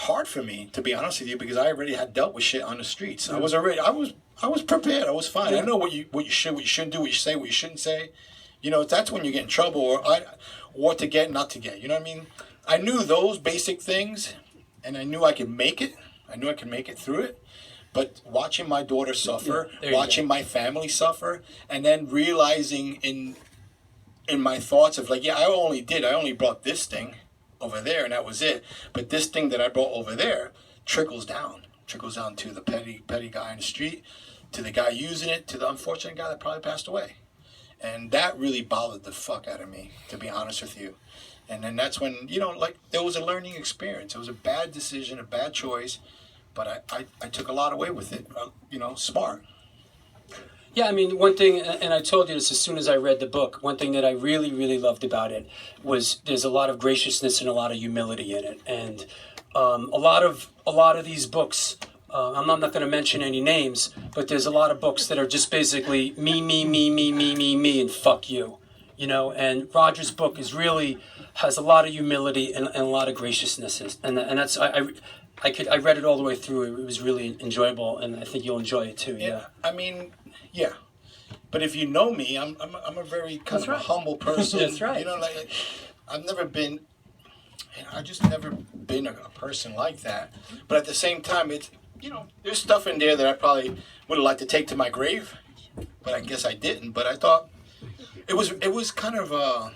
hard for me, to be honest with you, because I already had dealt with shit on the streets. I was prepared. I was fine. I know what you should, what you shouldn't do, what you say, what you shouldn't say. You know, that's when you get in trouble, or what to get, not to get. You know what I mean? I knew those basic things, and I knew I could make it. I knew I could make it through it. But watching my daughter suffer, watching my family suffer, and then realizing in my thoughts of like, yeah, I only brought this thing over there, and that was it. But this thing that I brought over there trickles down to the petty guy in the street, to the guy using it, to the unfortunate guy that probably passed away. And that really bothered the fuck out of me, to be honest with you. And then that's when, you know, like, it was a learning experience. It was a bad decision, a bad choice, but I took a lot away with it, you know, smart. Yeah, I mean, one thing, and I told you this as soon as I read the book, one thing that I really, really loved about it was there's a lot of graciousness and a lot of humility in it. And a lot of these books, I'm not going to mention any names, but there's a lot of books that are just basically me, and fuck you. You know, and Roger's book has a lot of humility and a lot of graciousness. And that's, I read it all the way through. It was really enjoyable, and I think you'll enjoy it too. Yeah. I mean, yeah. But if you know me, I'm a very kind of a humble person. That's right. You know, like I've just never been a person like that. But at the same time, it's, you know, there's stuff in there that I probably would have liked to take to my grave, but I guess I didn't. But I thought it was kind of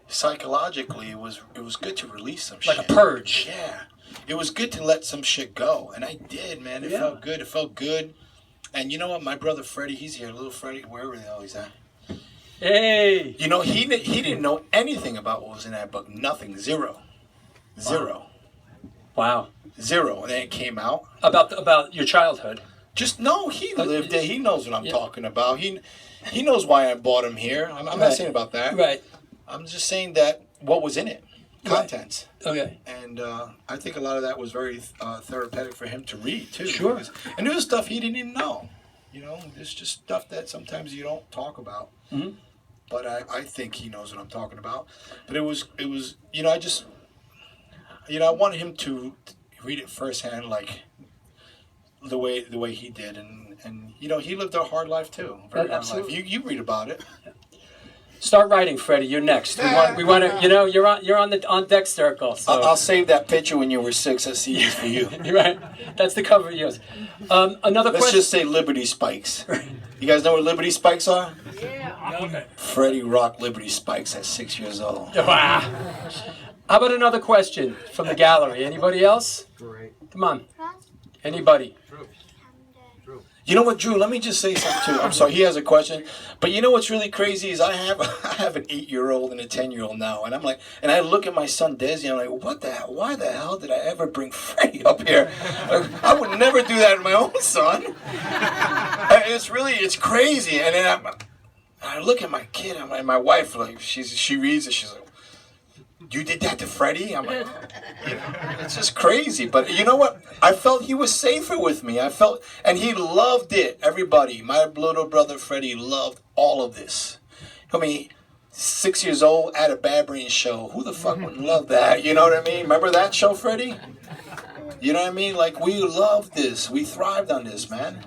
psychologically, it was good to release some shit. Like a purge. Yeah. It was good to let some shit go, and I did, man. It felt good. It felt good. And you know what? My brother Freddie, he's here. Little Freddie, wherever the hell he's at. Hey! You know, he didn't know anything about what was in that book. Nothing. Zero. Wow. Zero. And then it came out. About your childhood. Just, no, he lived there. He knows what I'm talking about. He knows why I bought him here. I'm not saying about that. Right. I'm just saying that what was in it. Contents. Right. Okay. And I think a lot of that was very therapeutic for him to read, too. Sure. And there was stuff he didn't even know. You know, there's just stuff that sometimes you don't talk about. Mm-hmm. But I think he knows what I'm talking about. But it was you know, I wanted him to read it firsthand, like the way he did. And you know, he lived a hard life, too. Very hard life. You read about it. Start writing, Freddie. You're next. We want to. You know, you're on deck circle. So. I'll save that picture when you were 6. I see this for you. Right. That's the cover of yours. Another question. Let's just say Liberty Spikes. You guys know what Liberty Spikes are? Yeah. Okay. Freddie rocked Liberty Spikes at 6 years old. Wow. How about another question from the gallery? Anybody else? Great. Come on. Anybody? You know what, Drew? Let me just say something too. I'm sorry, he has a question. But you know what's really crazy is I have an 8-year-old and a 10-year-old now, and I'm like, and I look at my son Desi, and I'm like, what the hell? Why the hell did I ever bring Freddie up here? I would never do that to my own son. It's crazy. And then I look at my kid, and my wife, like, she reads it, she's like, you did that to Freddie? I'm like, you know, it's just crazy. But you know what? I felt he was safer with me. And he loved it. Everybody, my little brother Freddie loved all of this. I mean, 6 years old at a Barbarian show. Who the fuck wouldn't love that? You know what I mean? Remember that show, Freddie? You know what I mean? Like, we loved this. We thrived on this, man.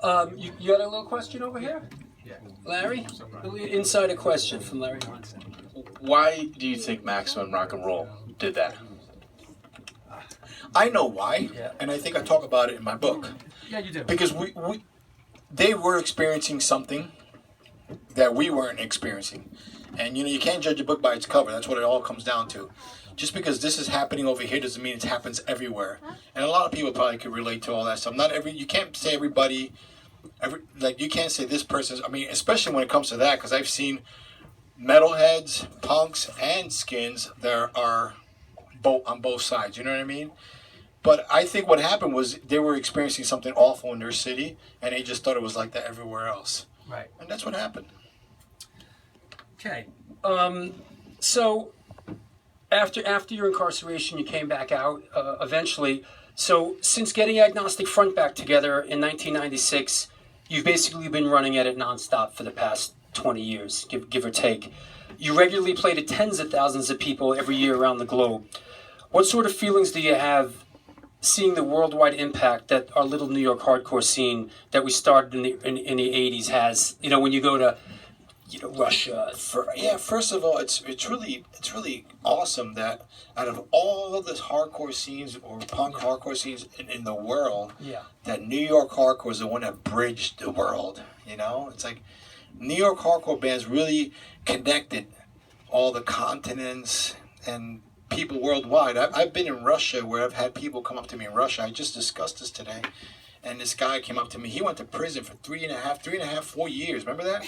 You had a little question over here? Yeah. Larry? Insider question from Larry. Why do you think Maximum Rock and Roll did that? I know why, and I think I talk about it in my book. Yeah, you do. Because they were experiencing something that we weren't experiencing. And, you know, you can't judge a book by its cover. That's what it all comes down to. Just because this is happening over here doesn't mean it happens everywhere. And a lot of people probably could relate to all that stuff. You can't say everybody, you can't say this person's, I mean, especially when it comes to that, because I've seen metalheads, punks, and skins that are on both sides, you know what I mean? But I think what happened was they were experiencing something awful in their city, and they just thought it was like that everywhere else. Right. And that's what happened. Okay. So after your incarceration, you came back out eventually. So since getting Agnostic Front back together in 1996, you've basically been running at it nonstop for the past 20 years, give or take. You regularly play to tens of thousands of people every year around the globe. what sort of feelings do you have seeing the worldwide impact that our little New York hardcore scene that we started in the 80s has? You know, when you go to Russia. First of all, it's really awesome that out of all of the hardcore scenes or punk hardcore scenes in the world, that New York hardcore is the one that bridged the world. You know, it's like New York hardcore bands really connected all the continents and people worldwide. I've been in Russia where I've had people come up to me in Russia. I just discussed this today, and this guy came up to me. He went to prison for 4 years. Remember that?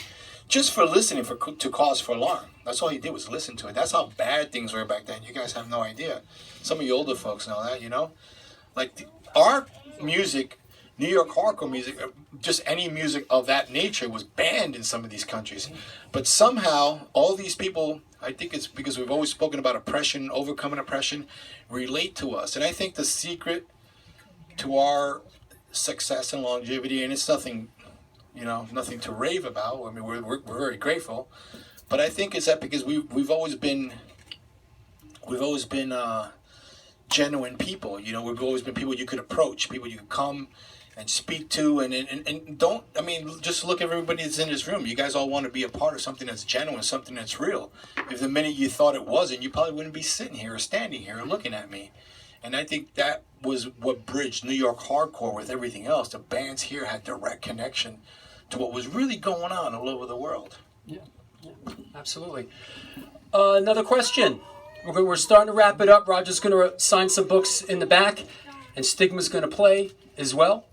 Just for listening to Cause for Alarm. That's all he did was listen to it. That's how bad things were back then. You guys have no idea. Some of you older folks know that, you know? Like, our music, New York hardcore music, just any music of that nature was banned in some of these countries. But somehow, all these people, I think it's because we've always spoken about oppression, overcoming oppression, relate to us. And I think the secret to our success and longevity, and it's nothing to rave about. I mean, we're very grateful, but I think it's that because we've always been genuine people. You know, we've always been people you could approach, people you could come and speak to, and don't. I mean, just look at everybody that's in this room. You guys all want to be a part of something that's genuine, something that's real. If the minute you thought it wasn't, you probably wouldn't be sitting here or standing here or looking at me. And I think that was what bridged New York hardcore with everything else. The bands here had direct connection to what was really going on all over the world. Yeah, absolutely. Another question. We're starting to wrap it up. Roger's going to sign some books in the back, and Stigma's going to play as well.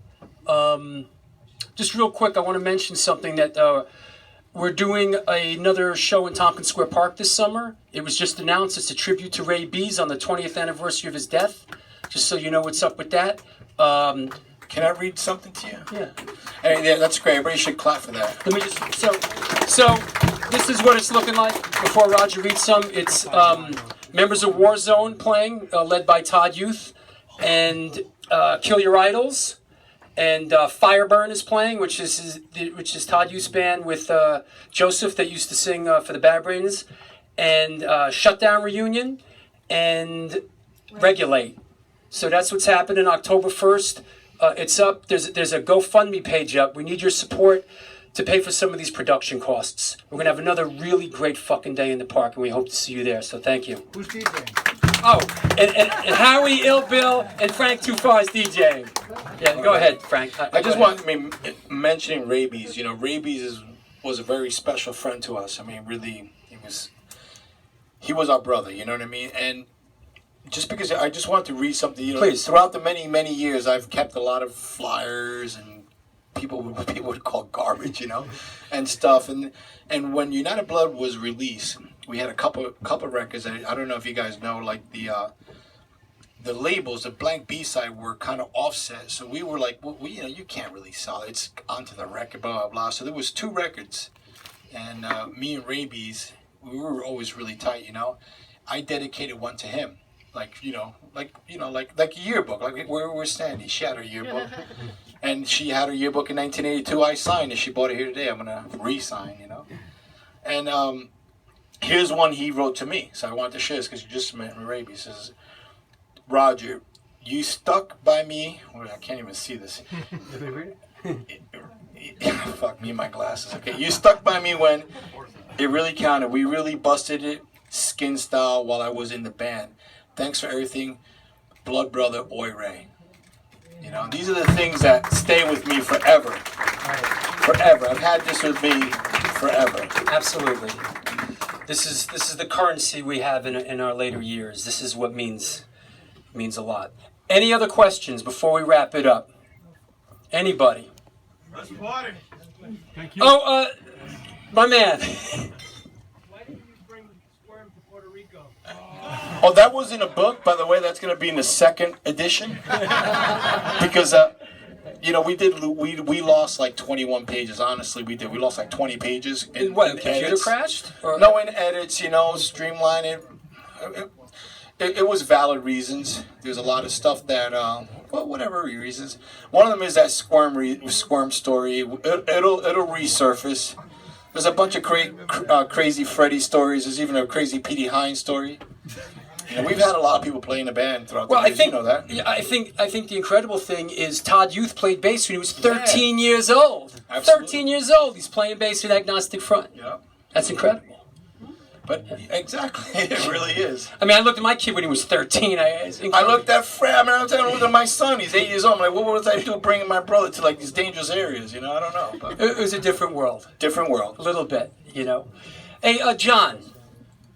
Just real quick, I want to mention something that we're doing another show in Tompkins Square Park this summer. It was just announced. It's a tribute to rabies on the 20th anniversary of his death. Just so you know what's up with that. Can I read something to you? Yeah. Hey, yeah, that's great. Everybody should clap for that. Let me just so this is what it's looking like before Roger reads some. It's members of Warzone playing, led by Todd Youth, and Kill Your Idols, and Fireburn is playing, which is Todd Youth's band with Joseph that used to sing for the Bad Brains, and Shutdown Reunion, and Regulate. So that's what's happening October 1st. It's up. There's a GoFundMe page up. We need your support to pay for some of these production costs. We're going to have another really great fucking day in the park, and we hope to see you there. So thank you. Who's DJing? Oh, and Howie, Ill Bill, and Frank Tufar is DJing. Yeah, go ahead, Frank. I just want, mentioning rabies. You know, rabies was a very special friend to us. I mean, really, he was our brother. You know what I mean? And just because I just wanted to read something, you know, please. Throughout the many years, I've kept a lot of flyers and people would call garbage, you know, and stuff. And when United Blood was released, we had a couple records. I don't know if you guys know, like the labels, the blank B-side were kind of offset. So we were like, well, you know, you can't really sell it. It's onto the record, blah blah blah. So there was 2 records, and me and Rabies, we were always really tight, you know. I dedicated one to him. Like a yearbook, like where we're standing. She had her yearbook, and she had her yearbook in 1982. I signed it. She bought it here today. I'm gonna re-sign, you know. And here's one he wrote to me, so I wanted to share this because you just met me. Rabies says, Roger, you stuck by me. Well, I can't even see this. Fuck me and my glasses. Okay, you stuck by me when it really counted. We really busted it, skin style, while I was in the band. Thanks for everything, Blood Brother Oi Ray. You know, these are the things that stay with me forever. Forever. I've had this with me forever. Absolutely. This is the currency we have in our later years. This is what means a lot. Any other questions before we wrap it up? Anybody? Thank you. Oh, my man. Oh, that was in a book, by the way. That's going to be in the 2nd edition. Because, you know, we lost like 21 pages. Honestly, we did. We lost like 20 pages. In what, the computer crashed? Or? No, in edits, you know, streamline it. It was valid reasons. There's a lot of stuff that, well, whatever reasons. One of them is that squirm story. It'll resurface. There's a bunch of crazy Freddy stories. There's even a crazy Petey Hines story. And we've had a lot of people play in the band throughout Well, the I years. think You know that. yeah, I think the incredible thing is Todd Youth played bass when he was 13 years old. Absolutely. 13 years old, he's playing bass with Agnostic Front. Yeah. That's incredible. But exactly, it really is. I mean, I looked at my kid when he was 13. I looked at Fred. I mean, I was telling at my son. He's 8 years old. I'm like, what was I doing bringing my brother to like these dangerous areas? You know, I don't know. But It was a different world, different world. a little bit, you know. Hey, John.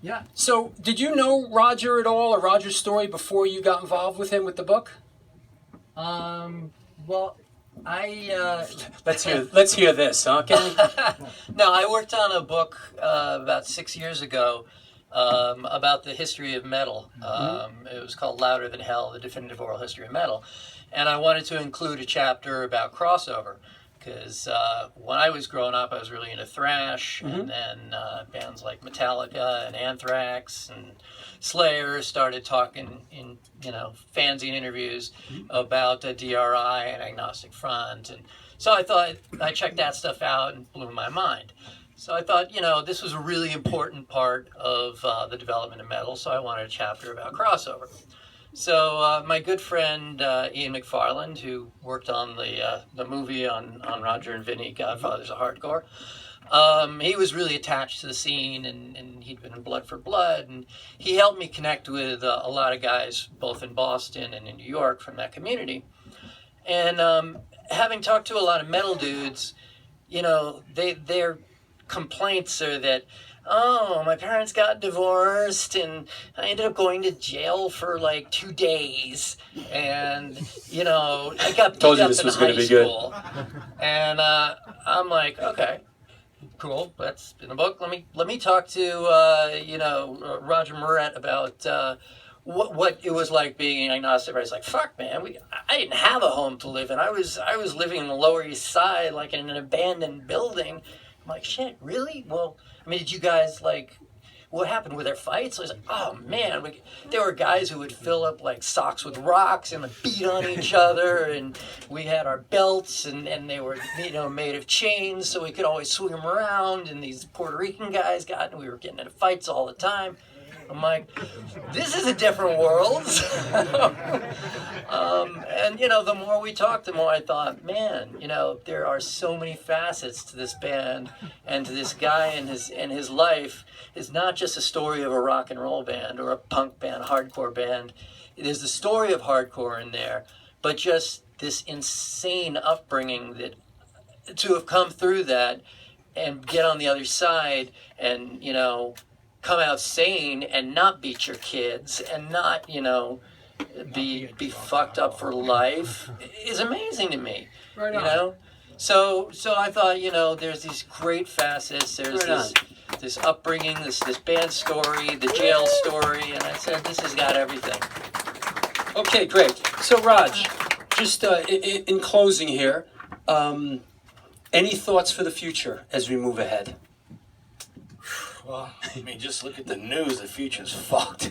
Yeah. So, did you know Roger at all, or Roger's story, before you got involved with him with the book? Well, I Let's hear this, huh, Kenny? no, I worked on a book about 6 years ago about the history of metal. It was called Louder Than Hell: The Definitive Oral History of Metal, and I wanted to include a chapter about crossover. Because when I was growing up, I was really into thrash, and then bands like Metallica and Anthrax and Slayer started talking in fanzine interviews about DRI and Agnostic Front, and so I thought I checked that stuff out and blew my mind. So I thought this was a really important part of the development of metal, so I wanted a chapter about crossover. So my good friend Ian McFarland, who worked on the movie on Roger and Vinny, Godfathers of Hardcore, he was really attached to the scene, and he'd been in Blood for Blood, and he helped me connect with a lot of guys, both in Boston and in New York, from that community. And having talked to a lot of metal dudes, their complaints are that, oh, my parents got divorced and I ended up going to jail for like 2 days. And, I got beat up in high school. And I'm like, okay, cool. That's in the book. Let me talk to, Roger Miret about what it was like being agnostic. It's like, fuck, man, I didn't have a home to live in. I was living in the Lower East Side, like in an abandoned building. I'm like, shit, really? Well, I mean, did you guys, what happened with their fights? I was like, oh, man. There were guys who would fill up, socks with rocks and beat on each other, and we had our belts, and they were, made of chains, so we could always swing them around, and these Puerto Rican guys and we were getting into fights all the time. I'm like, this is a different world. And, the more we talked, the more I thought, man, there are so many facets to this band and to this guy and his life. It's not just a story of a rock and roll band or a punk band, hardcore band. There's the story of hardcore in there, but just this insane upbringing that to have come through that and get on the other side and, come out sane and not beat your kids and not, be fucked up for life is amazing to me. Right on. So I thought, there's these great facets. There's Right this upbringing, this band story, the jail story, and I said this has got everything. Okay, great. So, Raj, just in closing here, any thoughts for the future as we move ahead? Well, I mean, just look at the news. The future's fucked.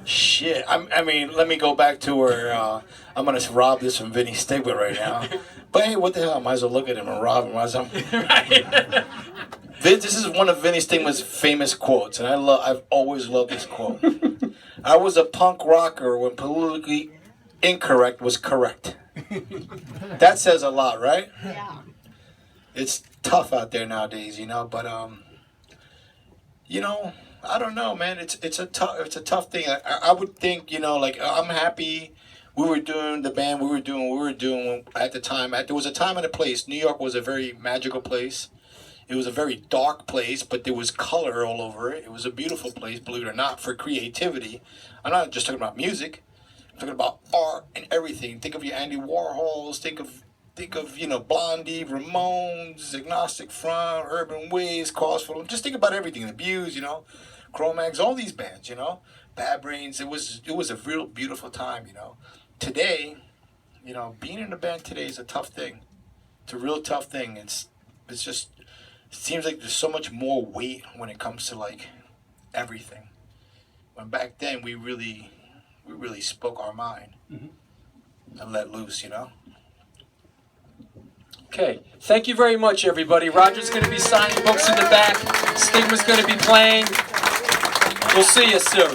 Shit. I mean, let me go back to where I'm going to rob this from Vinny Stigwood right now. But hey, what the hell? I might as well look at him and rob him. Right. This is one of Vinny Stigwood's famous quotes, and I've always loved this quote. I was a punk rocker when politically incorrect was correct. That says a lot, right? Yeah. It's tough out there nowadays, but I don't know, man. It's a tough thing. I would think, I'm happy we were doing the band we were doing at the time. There was a time and a place. New York was a very magical place. It was a very dark place, but there was color all over it. It was a beautiful place, believe it or not, for creativity. I'm not just talking about music. I'm talking about art and everything. Think of your Andy Warhols. Think of Blondie, Ramones, Agnostic Front, Urban Ways, Crossfield. Just think about everything. The Views, Chromags, all these bands, Bad Brains. It was a real beautiful time, Today, being in a band today is a tough thing. It's a real tough thing. It's just, it seems like there's so much more weight when it comes to everything. When back then we really spoke our mind and let loose, Okay. Thank you very much, everybody. Roger's going to be signing books in the back. Stigma's going to be playing. We'll see you soon.